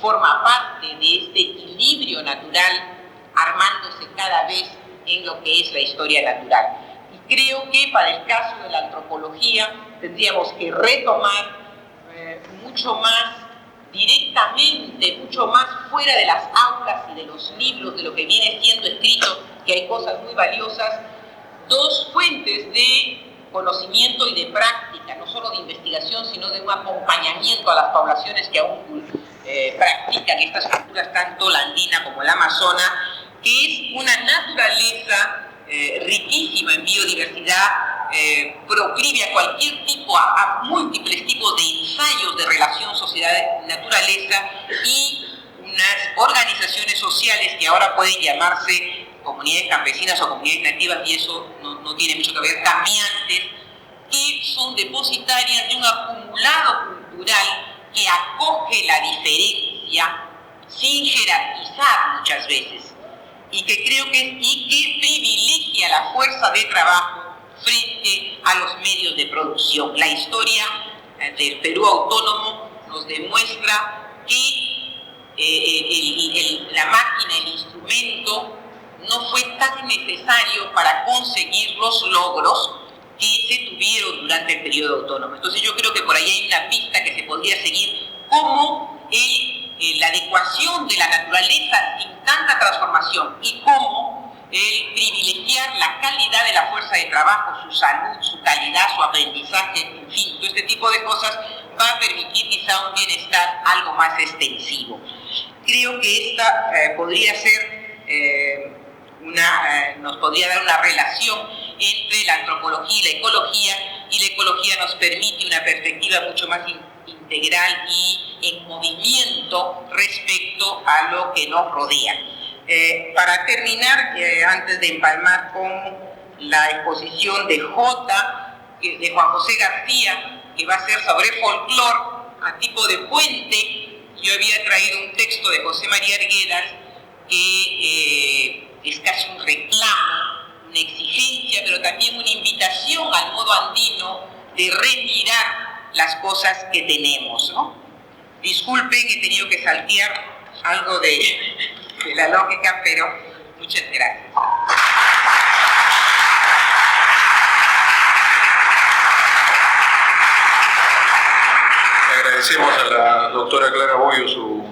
forma parte de este equilibrio natural, armándose cada vez en lo que es la historia natural. Y creo que para el caso de la antropología tendríamos que retomar mucho más directamente, mucho más fuera de las aulas y de los libros, de lo que viene siendo escrito, que hay cosas muy valiosas, dos fuentes de conocimiento y de práctica, no solo de investigación, sino de un acompañamiento a las poblaciones que aún practican estas culturas, tanto la andina como la amazona, que es una naturaleza riquísima en biodiversidad, proclive a cualquier tipo, a múltiples tipos de ensayos de relación sociedad-naturaleza y unas organizaciones sociales que ahora pueden llamarse comunidades campesinas o comunidades nativas, y eso no tiene mucho que ver, cambiantes, que son depositarias de un acumulado cultural que acoge la diferencia sin jerarquizar muchas veces, y que creo que privilegia la fuerza de trabajo frente a los medios de producción. La historia del Perú autónomo nos demuestra que la máquina, el instrumento, no fue tan necesario para conseguir los logros que se tuvieron durante el periodo autónomo. Entonces yo creo que por ahí hay una pista que se podría seguir, como la adecuación de la naturaleza sin tanta transformación, y cómo el privilegiar la calidad de la fuerza de trabajo, su salud, su calidad, su aprendizaje, en fin, todo este tipo de cosas va a permitir quizá un bienestar algo más extensivo. Creo que esta podría ser nos podría dar una relación entre la antropología y la ecología nos permite una perspectiva mucho más integral y en movimiento respecto a lo que nos rodea. Para terminar, antes de empalmar con la exposición de de Juan José García, que va a ser sobre folclore a tipo de puente, yo había traído un texto de José María Arguedas que es casi un reclamo, una exigencia, pero también una invitación al modo andino de remirar las cosas que tenemos, ¿no? Disculpen, he tenido que saltear algo de la lógica, pero muchas gracias. Le agradecemos a la doctora Clara Boyo su